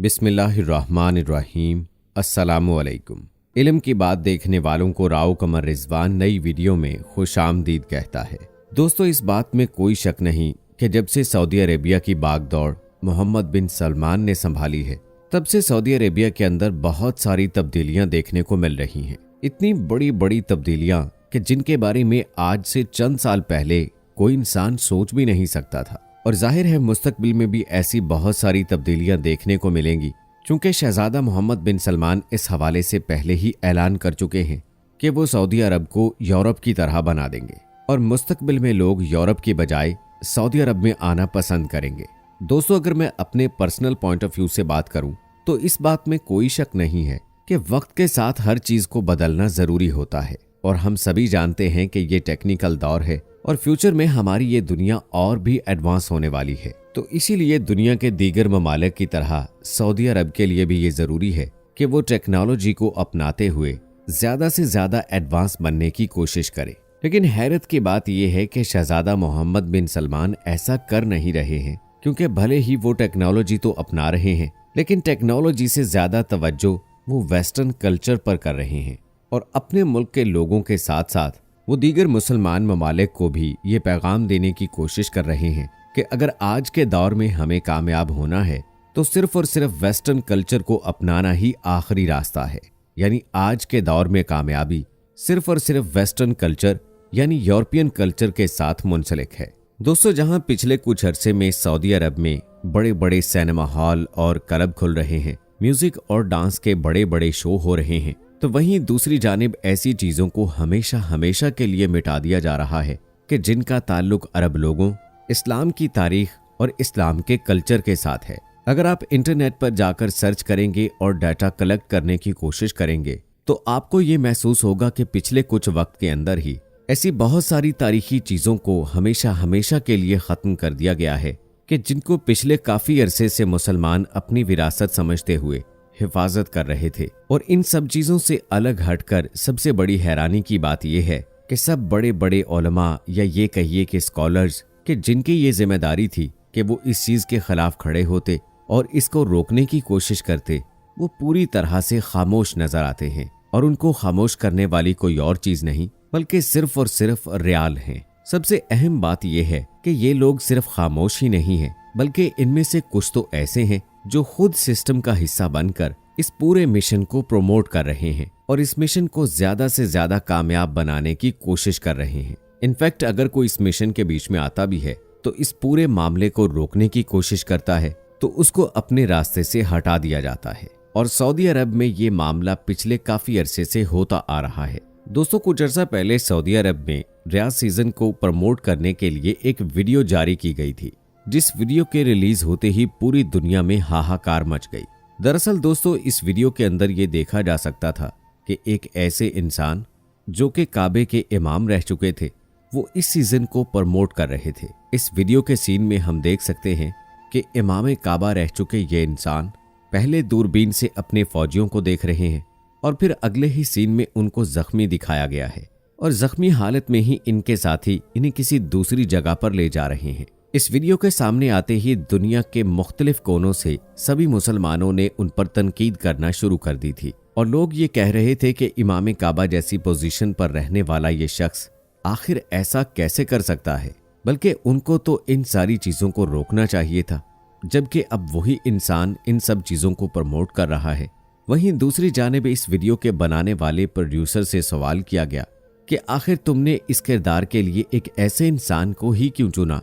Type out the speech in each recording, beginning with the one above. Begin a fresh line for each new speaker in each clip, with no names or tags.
बिस्मिल्लाहिर्रहमानिर्रहीम। अस्सलामुअलैकुम। इल्म की बात देखने वालों को राव कमर रिजवान नई वीडियो में खुशामदीद कहता है। दोस्तों, इस बात में कोई शक नहीं कि जब से सऊदी अरेबिया की बागदौड़ मोहम्मद बिन सलमान ने संभाली है, तब से सऊदी अरेबिया के अंदर बहुत सारी तब्दीलियां देखने को मिल रही हैं। इतनी बड़ी बड़ी तब्दीलियां कि जिनके बारे में आज से चंद साल पहले कोई इंसान सोच भी नहीं सकता था। और जाहिर है मुस्तकबिल में भी ऐसी बहुत सारी तब्दीलियां देखने को मिलेंगी, चूंकि शहजादा मोहम्मद बिन सलमान इस हवाले से पहले ही ऐलान कर चुके हैं कि वो सऊदी अरब को यूरोप की तरह बना देंगे और मुस्तकबिल में लोग यूरोप की बजाय सऊदी अरब में आना पसंद करेंगे। दोस्तों, अगर मैं अपने पर्सनल पॉइंट ऑफ व्यू से बात करूं तो इस बात में कोई शक नहीं है कि वक्त के साथ हर चीज को बदलना जरूरी होता है और हम सभी जानते हैं कि ये टेक्निकल दौर है और फ्यूचर में हमारी ये दुनिया और भी एडवांस होने वाली है। तो इसीलिए दुनिया के दीगर ममालिक की तरह सऊदी अरब के लिए भी ये जरूरी है कि वो टेक्नोलॉजी को अपनाते हुए ज्यादा से ज्यादा एडवांस बनने की कोशिश करे। लेकिन हैरत की बात यह है कि शहजादा मोहम्मद बिन सलमान ऐसा कर नहीं रहे हैं, क्योंकि भले ही वो टेक्नोलॉजी तो अपना रहे हैं, लेकिन टेक्नोलॉजी से ज्यादा तवज्जो वो वेस्टर्न कल्चर पर कर रहे हैं और अपने मुल्क के लोगों के साथ साथ वो दीगर मुसलमान ममालिक को भी ये पैगाम देने की कोशिश कर रहे हैं कि अगर आज के दौर में हमें कामयाब होना है तो सिर्फ और सिर्फ वेस्टर्न कल्चर को अपनाना ही आखिरी रास्ता है। यानी आज के दौर में कामयाबी सिर्फ और सिर्फ वेस्टर्न कल्चर यानी यूरोपियन कल्चर के साथ मुंसलिक है। दोस्तों, जहां पिछले कुछ अरसे में सऊदी अरब में बड़े बड़े सिनेमा हॉल और क्लब खुल रहे हैं, म्यूजिक और डांस के बड़े बड़े शो हो रहे हैं, तो वहीं दूसरी जानिब ऐसी चीजों को हमेशा हमेशा के लिए मिटा दिया जा रहा है कि जिनका ताल्लुक अरब लोगों, इस्लाम की तारीख और इस्लाम के कल्चर के साथ है। अगर आप इंटरनेट पर जाकर सर्च करेंगे और डाटा कलेक्ट करने की कोशिश करेंगे तो आपको ये महसूस होगा कि पिछले कुछ वक्त के अंदर ही ऐसी बहुत सारी तारीखी चीजों को हमेशा हमेशा के लिए खत्म कर दिया गया है कि जिनको पिछले काफी अरसे से मुसलमान अपनी विरासत समझते हुए हिफाजत कर रहे थे। और इन सब चीजों से अलग हटकर सबसे बड़ी हैरानी की बात यह है कि सब बड़े बड़े उलमा या ये कहिए कि स्कॉलर्स कि जिनकी ये जिम्मेदारी थी कि वो इस चीज के खिलाफ खड़े होते और इसको रोकने की कोशिश करते, वो पूरी तरह से खामोश नजर आते हैं। और उनको खामोश करने वाली कोई और चीज नहीं बल्कि सिर्फ और सिर्फ रियाल है। सबसे अहम बात यह है कि ये लोग सिर्फ खामोश ही नहीं है, बल्कि इनमें से कुछ तो ऐसे हैं जो खुद सिस्टम का हिस्सा बनकर इस पूरे मिशन को प्रमोट कर रहे हैं और इस मिशन को ज्यादा से ज्यादा कामयाब बनाने की कोशिश कर रहे हैं। इनफैक्ट अगर कोई इस मिशन के बीच में आता भी है तो इस पूरे मामले को रोकने की कोशिश करता है तो उसको अपने रास्ते से हटा दिया जाता है। और सऊदी अरब में ये मामला पिछले काफी अरसे से होता आ रहा है। दोस्तों, कुछ अर्सा पहले सऊदी अरब में रियाज सीजन को प्रमोट करने के लिए एक वीडियो जारी की गई थी, जिस वीडियो के रिलीज होते ही पूरी दुनिया में हाहाकार मच गई। दरअसल दोस्तों, इस वीडियो के अंदर ये देखा जा सकता था कि एक ऐसे इंसान जो कि काबे के इमाम रह चुके थे, वो इस सीजन को प्रमोट कर रहे थे। इस वीडियो के सीन में हम देख सकते हैं कि इमाम काबा रह चुके ये इंसान पहले दूरबीन से अपने फौजियों को देख रहे हैं और फिर अगले ही सीन में उनको जख्मी दिखाया गया है और जख्मी हालत में ही इनके साथी इन्हें किसी दूसरी जगह पर ले जा रहे हैं। इस वीडियो के सामने आते ही दुनिया के मुख्तलिफ कोनों से सभी मुसलमानों ने उन पर तनकीद करना शुरू कर दी थी और लोग ये कह रहे थे कि इमाम काबा जैसी पोजीशन पर रहने वाला ये शख्स आखिर ऐसा कैसे कर सकता है, बल्कि उनको तो इन सारी चीजों को रोकना चाहिए था, जबकि अब वही इंसान इन सब चीजों को प्रमोट कर रहा है। वहीं दूसरी जानिब इस वीडियो के बनाने वाले प्रोड्यूसर से सवाल किया गया कि आखिर तुमने इस किरदार के लिए एक ऐसे इंसान को ही क्यों चुना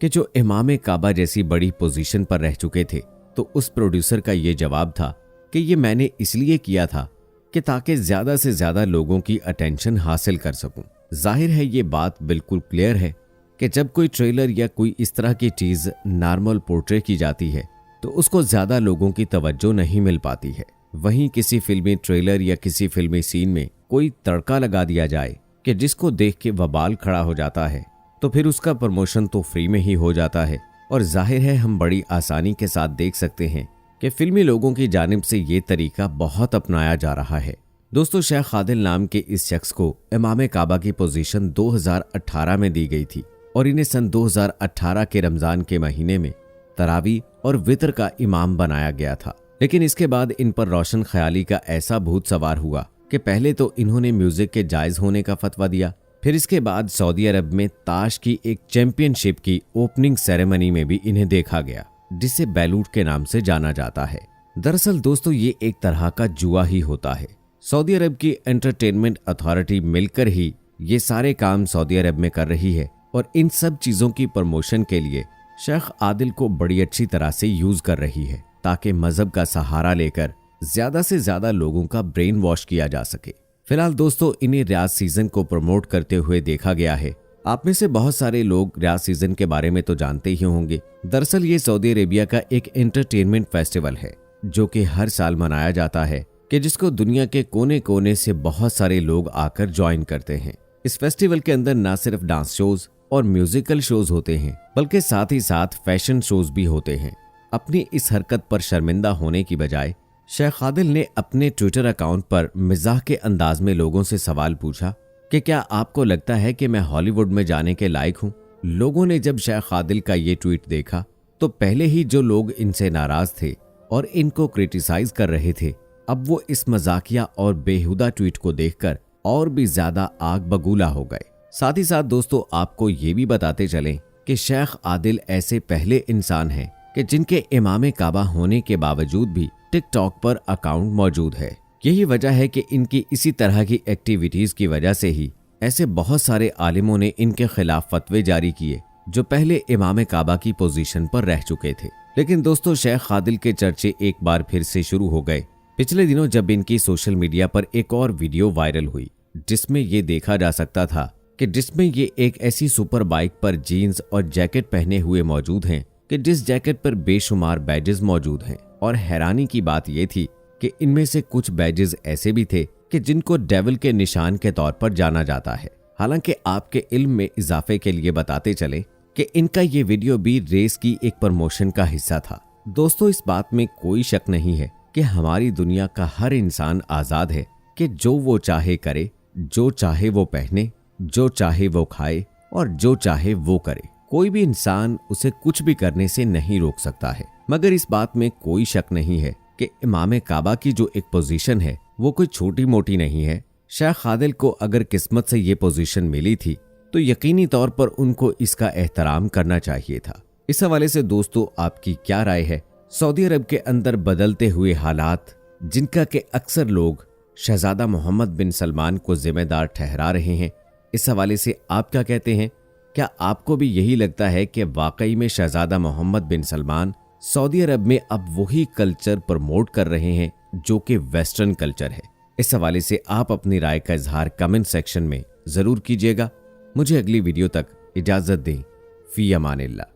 कि जो इमाम काबा जैसी बड़ी पोजीशन पर रह चुके थे। तो उस प्रोड्यूसर का ये जवाब था कि ये मैंने इसलिए किया था कि ताकि ज्यादा से ज्यादा लोगों की अटेंशन हासिल कर सकूं। जाहिर है ये बात बिल्कुल क्लियर है कि जब कोई ट्रेलर या कोई इस तरह की चीज नॉर्मल पोर्ट्रे की जाती है तो उसको ज्यादा लोगों की तवज्जो नहीं मिल पाती है। वहीं किसी फिल्मी ट्रेलर या किसी फिल्मी सीन में कोई तड़का लगा दिया जाए कि जिसको देख के वबाल खड़ा हो जाता है, तो फिर उसका प्रमोशन तो फ्री में ही हो जाता है। और जाहिर है हम बड़ी आसानी के साथ देख सकते हैं कि फिल्मी लोगों की जानिब से ये तरीका बहुत अपनाया जा रहा है। दोस्तों, शेख आदिल नाम के इस शख्स को इमाम काबा की पोजीशन 2018 में दी गई थी और इन्हें सन 2018 के रमजान के महीने में तरावी और वितर का इमाम बनाया गया था। लेकिन इसके बाद इन पर रोशन ख्याली का ऐसा भूत सवार हुआ कि पहले तो इन्होंने म्यूजिक के जायज होने का फतवा दिया, फिर इसके बाद सऊदी अरब में ताश की एक चैंपियनशिप की ओपनिंग सेरेमनी में भी इन्हें देखा गया, जिसे बैलूट के नाम से जाना जाता है। दरअसल दोस्तों ये एक तरह का जुआ ही होता है। सऊदी अरब की एंटरटेनमेंट अथॉरिटी मिलकर ही ये सारे काम सऊदी अरब में कर रही है और इन सब चीजों की प्रमोशन के लिए शेख आदिल को बड़ी अच्छी तरह से यूज कर रही है, ताकि मजहब का सहारा लेकर ज्यादा से ज्यादा लोगों का ब्रेन वॉश किया जा सके। फिलहाल दोस्तों इन्हें रियाज सीजन को प्रमोट करते हुए देखा गया है। आप में से बहुत सारे लोग रियाज सीजन के बारे में तो जानते ही होंगे। दरअसल ये सऊदी अरेबिया का एक एंटरटेनमेंट फेस्टिवल है जो कि हर साल मनाया जाता है, कि जिसको दुनिया के कोने कोने से बहुत सारे लोग आकर ज्वाइन करते हैं। इस फेस्टिवल के अंदर न सिर्फ डांस शोज और म्यूजिकल शोज होते हैं, बल्कि साथ ही साथ फैशन शोज भी होते हैं। अपनी इस हरकत पर शर्मिंदा होने की बजाय शेख आदिल ने अपने ट्विटर अकाउंट पर मिजाह के अंदाज में लोगों से सवाल पूछा कि क्या आपको लगता है कि मैं हॉलीवुड में जाने के लायक हूं? लोगों ने जब शेख आदिल का ये ट्वीट देखा तो पहले ही जो लोग इनसे नाराज थे और इनको क्रिटिसाइज कर रहे थे, अब वो इस मजाकिया और बेहुदा ट्वीट को देखकर और भी ज्यादा आग बगूला हो गए। साथ ही साथ दोस्तों आपको ये भी बताते चलें कि शेख आदिल ऐसे पहले इंसान हैं कि जिनके इमाम काबा होने के बावजूद भी टिकटॉक पर अकाउंट मौजूद है। यही वजह है कि इनकी इसी तरह की एक्टिविटीज की वजह से ही ऐसे बहुत सारे आलिमों ने इनके खिलाफ फतवे जारी किए जो पहले इमाम काबा की पोजीशन पर रह चुके थे। लेकिन दोस्तों शेख आदिल के चर्चे एक बार फिर से शुरू हो गए पिछले दिनों, जब इनकी सोशल मीडिया पर एक और वीडियो वायरल हुई जिसमें ये देखा जा सकता था कि जिसमें ये एक ऐसी सुपर बाइक पर जीन्स और जैकेट पहने हुए मौजूद हैं कि जिस जैकेट पर बेशुमार बैजेस मौजूद हैं। और हैरानी की बात यह थी कि इनमें से कुछ बैजेस ऐसे भी थे कि जिनको डेविल के निशान के तौर पर जाना जाता है। हालांकि आपके इल्म में इजाफे के लिए बताते चले कि इनका ये वीडियो भी रेस की एक प्रमोशन का हिस्सा था। दोस्तों इस बात में कोई शक नहीं है कि हमारी दुनिया का हर इंसान आजाद है कि जो वो चाहे करे, जो चाहे वो पहने, जो चाहे वो खाए और जो चाहे वो करे। कोई भी इंसान उसे कुछ भी करने से नहीं रोक सकता है। मगर इस बात में कोई शक नहीं है कि इमाम काबा की जो एक पोजीशन है वो कोई छोटी मोटी नहीं है। शेख आदिल को अगर किस्मत से ये पोजीशन मिली थी तो यकीनी तौर पर उनको इसका एहतराम करना चाहिए था। इस हवाले से दोस्तों आपकी क्या राय है? सऊदी अरब के अंदर बदलते हुए हालात, जिनका के अक्सर लोग शहजादा मोहम्मद बिन सलमान को जिम्मेदार ठहरा रहे हैं, इस हवाले से आप क्या कहते हैं? क्या आपको भी यही लगता है कि वाकई में शहजादा मोहम्मद बिन सलमान सऊदी अरब में अब वही कल्चर प्रमोट कर रहे हैं जो कि वेस्टर्न कल्चर है? इस हवाले से आप अपनी राय का इजहार कमेंट सेक्शन में जरूर कीजिएगा। मुझे अगली वीडियो तक इजाजत दें। फी अमानिल्लाह।